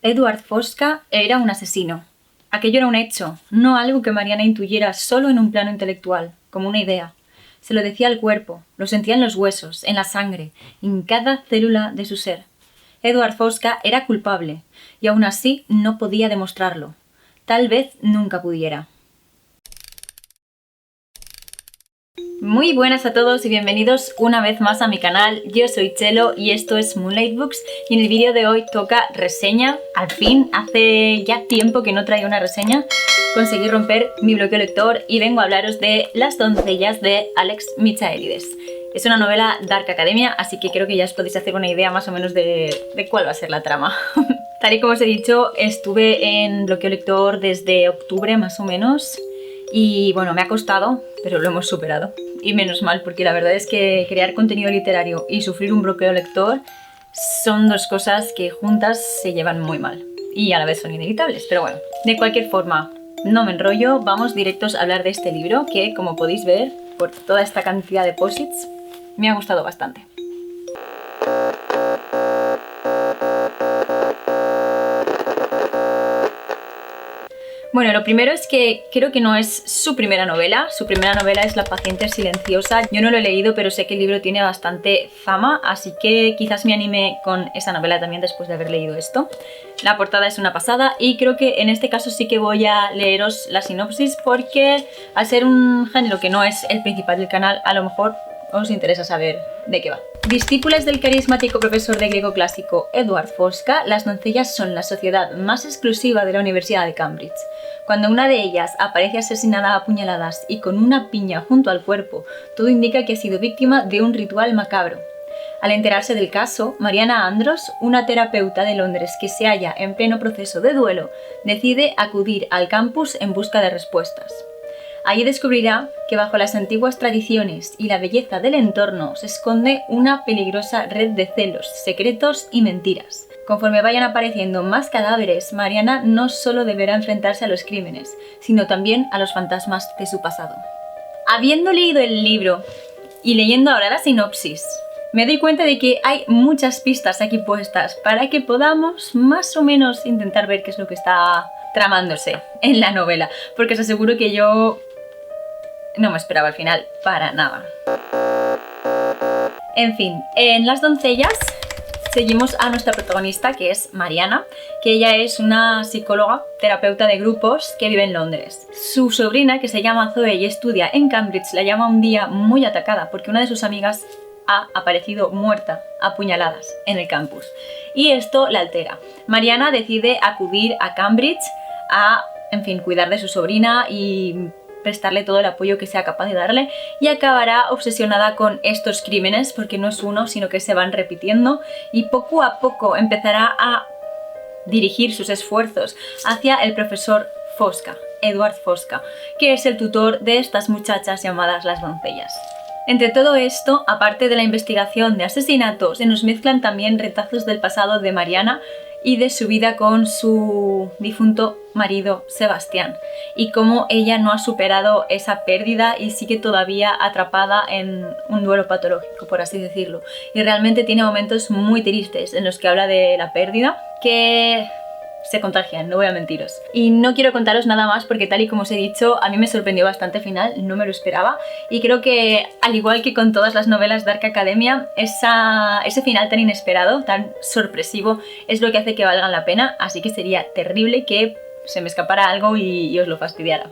Edward Fosca era un asesino. Aquello era un hecho, no algo que Mariana intuyera solo en un plano intelectual, como una idea. Se lo decía al cuerpo, lo sentía en los huesos, en la sangre, en cada célula de su ser. Edward Fosca era culpable, y aún así no podía demostrarlo. Tal vez nunca pudiera. Muy buenas a todos y bienvenidos una vez más a mi canal. Yo soy Chelo y esto es Moonlight Books y en el vídeo de hoy toca reseña. Al fin, hace ya tiempo que no traía una reseña. Conseguí romper mi bloqueo lector y vengo a hablaros de Las doncellas de Alex Michaelides. Es una novela Dark Academia, así que creo que ya os podéis hacer una idea más o menos de cuál va a ser la trama. Tal y como os he dicho, estuve en bloqueo lector desde octubre más o menos. Y bueno, me ha costado, pero lo hemos superado. Y menos mal, porque la verdad es que crear contenido literario y sufrir un bloqueo lector son dos cosas que juntas se llevan muy mal. Y a la vez son inevitables, pero bueno. De cualquier forma, no me enrollo, vamos directos a hablar de este libro que, como podéis ver, por toda esta cantidad de posits, me ha gustado bastante. Bueno, lo primero es que creo que no es su primera novela es La paciente silenciosa. Yo no lo he leído, pero sé que el libro tiene bastante fama, así que quizás me anime con esa novela también después de haber leído esto. La portada es una pasada y creo que en este caso sí que voy a leeros la sinopsis porque al ser un género que no es el principal del canal, a lo mejor os interesa saber de qué va. Discípulas del carismático profesor de griego clásico Edward Fosca, las doncellas son la sociedad más exclusiva de la Universidad de Cambridge. Cuando una de ellas aparece asesinada a puñaladas y con una piña junto al cuerpo, todo indica que ha sido víctima de un ritual macabro. Al enterarse del caso, Mariana Andros, una terapeuta de Londres que se halla en pleno proceso de duelo, decide acudir al campus en busca de respuestas. Allí descubrirá que bajo las antiguas tradiciones y la belleza del entorno se esconde una peligrosa red de celos, secretos y mentiras. Conforme vayan apareciendo más cadáveres, Mariana no solo deberá enfrentarse a los crímenes, sino también a los fantasmas de su pasado. Habiendo leído el libro y leyendo ahora la sinopsis, me doy cuenta de que hay muchas pistas aquí puestas para que podamos más o menos intentar ver qué es lo que está tramándose en la novela, porque os aseguro que yo no me esperaba al final para nada. En fin, en Las doncellas seguimos a nuestra protagonista, que es Mariana, que ella es una psicóloga, terapeuta de grupos que vive en Londres. Su sobrina, que se llama Zoe y estudia en Cambridge, la llama un día muy atacada porque una de sus amigas ha aparecido muerta a puñaladas en el campus. Y esto la altera. Mariana decide acudir a Cambridge a, en fin, cuidar de su sobrina y prestarle todo el apoyo que sea capaz de darle, y acabará obsesionada con estos crímenes porque no es uno, sino que se van repitiendo, y poco a poco empezará a dirigir sus esfuerzos hacia el profesor Fosca, Edward Fosca, que es el tutor de estas muchachas llamadas las doncellas. Entre todo esto, aparte de la investigación de asesinatos, se nos mezclan también retazos del pasado de Mariana y de su vida con su difunto marido Sebastián, y cómo ella no ha superado esa pérdida y sigue todavía atrapada en un duelo patológico, por así decirlo. Y realmente tiene momentos muy tristes en los que habla de la pérdida que se contagian, no voy a mentiros. Y no quiero contaros nada más porque, tal y como os he dicho, a mí me sorprendió bastante el final, no me lo esperaba, y creo que, al igual que con todas las novelas Dark Academia, ese final tan inesperado, tan sorpresivo, es lo que hace que valgan la pena, así que sería terrible que se me escapara algo y os lo fastidiara.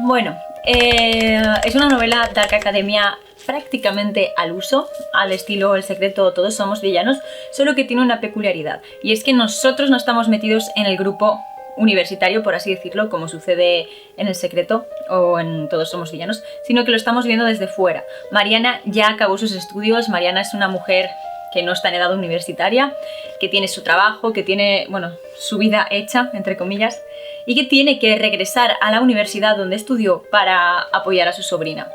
Bueno, es una novela Dark Academia prácticamente al uso, al estilo El secreto todos somos villanos, solo que tiene una peculiaridad, y es que nosotros no estamos metidos en el grupo universitario, por así decirlo, como sucede en El secreto o en Todos somos villanos, sino que lo estamos viendo desde fuera. Mariana ya acabó sus estudios. Mariana es una mujer que no está en edad universitaria, que tiene su trabajo, que tiene, bueno, su vida hecha, entre comillas, y que tiene que regresar a la universidad donde estudió para apoyar a su sobrina.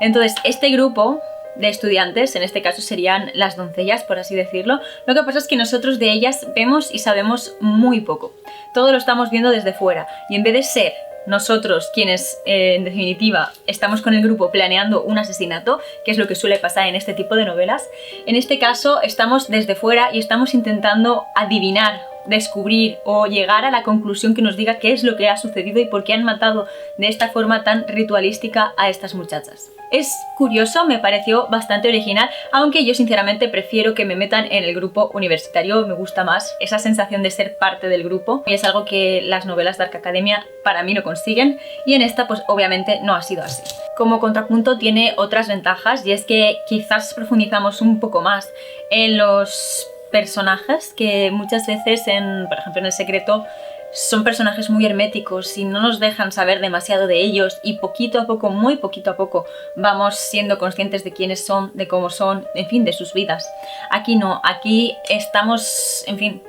Entonces, este grupo de estudiantes, en este caso serían las doncellas, por así decirlo, lo que pasa es que nosotros de ellas vemos y sabemos muy poco. Todo lo estamos viendo desde fuera, y en vez de ser nosotros quienes en definitiva estamos con el grupo planeando un asesinato, que es lo que suele pasar en este tipo de novelas. En este caso estamos desde fuera y estamos intentando adivinar, descubrir o llegar a la conclusión que nos diga qué es lo que ha sucedido y por qué han matado de esta forma tan ritualística a estas muchachas. Es curioso, me pareció bastante original, aunque yo sinceramente prefiero que me metan en el grupo universitario, me gusta más esa sensación de ser parte del grupo y es algo que las novelas Dark Academia para mí no consiguen y en esta pues obviamente no ha sido así. Como contrapunto tiene otras ventajas y es que quizás profundizamos un poco más en los personajes que muchas veces, por ejemplo en El Secreto, son personajes muy herméticos y no nos dejan saber demasiado de ellos y poquito a poco, muy poquito a poco, vamos siendo conscientes de quiénes son, de cómo son, en fin, de sus vidas. Aquí no, aquí estamos, en fin,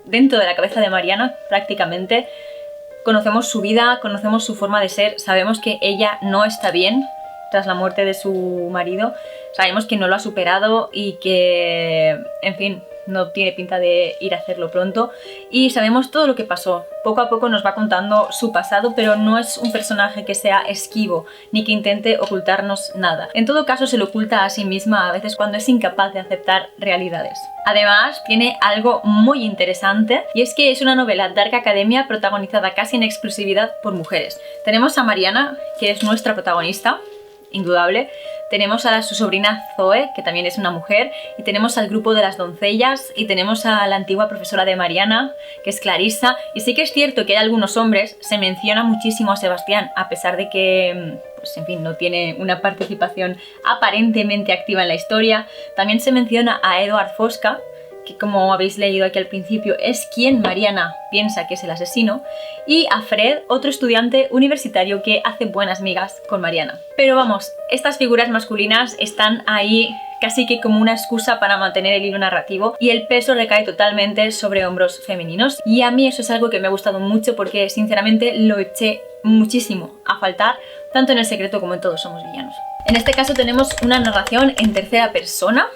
dentro de la cabeza de Mariana prácticamente. Conocemos su vida, conocemos su forma de ser, sabemos que ella no está bien tras la muerte de su marido, sabemos que no lo ha superado y que, en fin, no tiene pinta de ir a hacerlo pronto y sabemos todo lo que pasó. Poco a poco nos va contando su pasado, pero no es un personaje que sea esquivo ni que intente ocultarnos nada. En todo caso se lo oculta a sí misma a veces cuando es incapaz de aceptar realidades. Además tiene algo muy interesante y es que es una novela Dark Academia protagonizada casi en exclusividad por mujeres. Tenemos a Mariana, que es nuestra protagonista, indudable. Tenemos a su sobrina Zoe, que también es una mujer, y tenemos al grupo de las doncellas, y tenemos a la antigua profesora de Mariana, que es Clarissa, y sí que es cierto que hay algunos hombres, se menciona muchísimo a Sebastián, a pesar de que, pues en fin, no tiene una participación aparentemente activa en la historia. También se menciona a Edward Fosca, que como habéis leído aquí al principio es quien Mariana piensa que es el asesino, y a Fred, otro estudiante universitario que hace buenas migas con Mariana. Pero vamos, estas figuras masculinas están ahí casi que como una excusa para mantener el hilo narrativo y el peso recae totalmente sobre hombros femeninos y a mí eso es algo que me ha gustado mucho porque sinceramente lo eché muchísimo a faltar tanto en El Secreto como en Todos Somos Villanos. En este caso tenemos una narración en tercera persona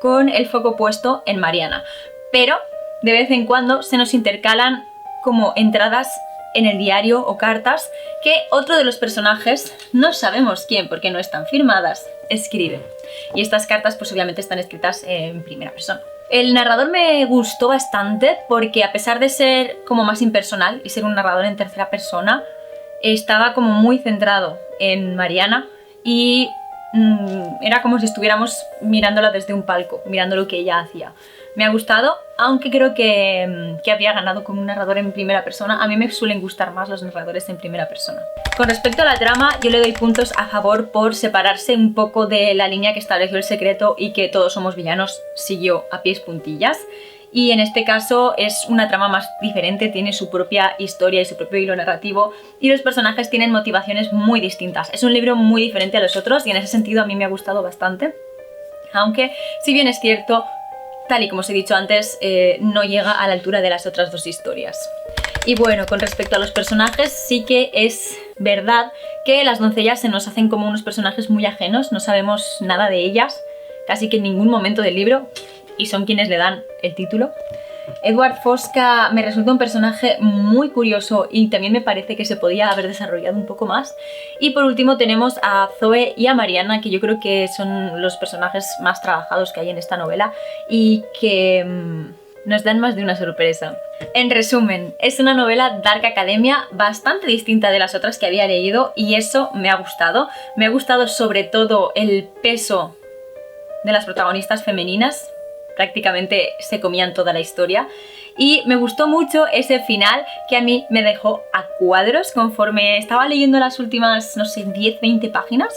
con el foco puesto en Mariana, pero de vez en cuando se nos intercalan como entradas en el diario o cartas que otro de los personajes, no sabemos quién porque no están firmadas, escribe. Y estas cartas pues obviamente están escritas en primera persona. El narrador me gustó bastante porque a pesar de ser como más impersonal y ser un narrador en tercera persona, estaba como muy centrado en Mariana y era como si estuviéramos mirándola desde un palco, mirando lo que ella hacía. Me ha gustado, aunque creo que habría ganado como un narrador en primera persona. A mí me suelen gustar más los narradores en primera persona. Con respecto a la trama, yo le doy puntos a favor por separarse un poco de la línea que estableció El Secreto y que Todos Somos Villanos siguió a pies juntillas. Y en este caso es una trama más diferente, tiene su propia historia y su propio hilo narrativo y los personajes tienen motivaciones muy distintas. Es un libro muy diferente a los otros y en ese sentido a mí me ha gustado bastante. Aunque, si bien es cierto, tal y como os he dicho antes, no llega a la altura de las otras dos historias. Y bueno, con respecto a los personajes, sí que es verdad que las doncellas se nos hacen como unos personajes muy ajenos, no sabemos nada de ellas, casi que en ningún momento del libro, y son quienes le dan el título. Edward Fosca me resulta un personaje muy curioso y también me parece que se podía haber desarrollado un poco más. Y por último tenemos a Zoe y a Mariana, que yo creo que son los personajes más trabajados que hay en esta novela y que nos dan más de una sorpresa. En resumen, es una novela Dark Academia bastante distinta de las otras que había leído y eso me ha gustado. Me ha gustado sobre todo el peso de las protagonistas femeninas. Prácticamente se comían toda la historia y me gustó mucho ese final que a mí me dejó a cuadros. Conforme estaba leyendo las últimas, no sé, 10-20 páginas,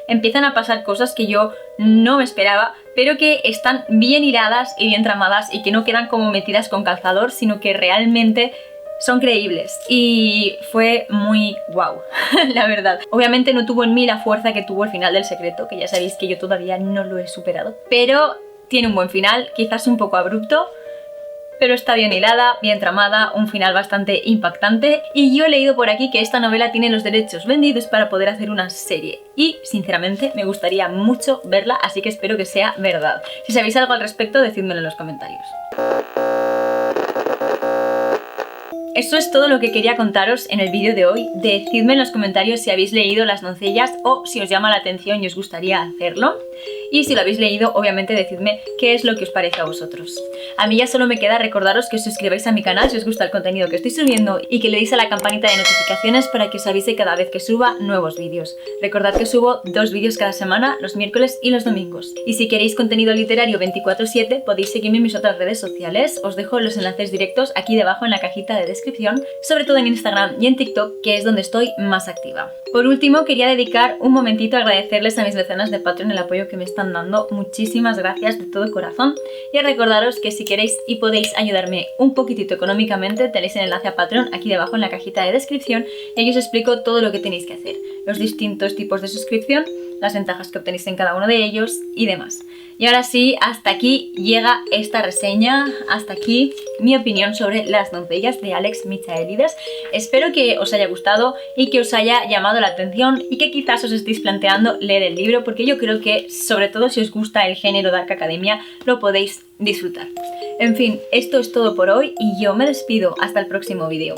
empiezan a pasar cosas que yo no me esperaba, pero que están bien hiladas y bien tramadas y que no quedan como metidas con calzador, sino que realmente son creíbles y fue muy guau, la verdad. Obviamente no tuvo en mí la fuerza que tuvo el final del Secreto, que ya sabéis que yo todavía no lo he superado, pero tiene un buen final, quizás un poco abrupto, pero está bien hilada, bien tramada, un final bastante impactante y yo he leído por aquí que esta novela tiene los derechos vendidos para poder hacer una serie y sinceramente me gustaría mucho verla, así que espero que sea verdad. Si sabéis algo al respecto, decídmelo en los comentarios. eso es todo lo que quería contaros en el vídeo de hoy. Decidme en los comentarios si habéis leído Las doncellas o si os llama la atención y os gustaría hacerlo. Y si lo habéis leído, obviamente decidme qué es lo que os parece a vosotros. A mí ya solo me queda recordaros que os suscribáis a mi canal si os gusta el contenido que estoy subiendo y que le deis a la campanita de notificaciones para que os avise cada vez que suba nuevos vídeos. Recordad que subo 2 vídeos cada semana, los miércoles y los domingos. Y si queréis contenido literario 24/7, podéis seguirme en mis otras redes sociales. Os dejo los enlaces directos aquí debajo en la cajita de descripción, sobre todo en Instagram y en TikTok, que es donde estoy más activa. Por último, quería dedicar un momentito a agradecerles a mis mecenas de Patreon el apoyo que me están dando. Muchísimas gracias de todo corazón. Y a recordaros que si queréis y podéis ayudarme un poquitito económicamente, tenéis el enlace a Patreon aquí debajo en la cajita de descripción y ahí os explico todo lo que tenéis que hacer, los distintos tipos de suscripción, las ventajas que obtenéis en cada uno de ellos y demás. Y ahora sí, hasta aquí llega esta reseña, hasta aquí mi opinión sobre Las doncellas de Alex Michaelides. Espero que os haya gustado y que os haya llamado la atención y que quizás os estéis planteando leer el libro, porque yo creo que, sobre todo si os gusta el género Dark Academia, lo podéis disfrutar. En fin, esto es todo por hoy y yo me despido hasta el próximo vídeo.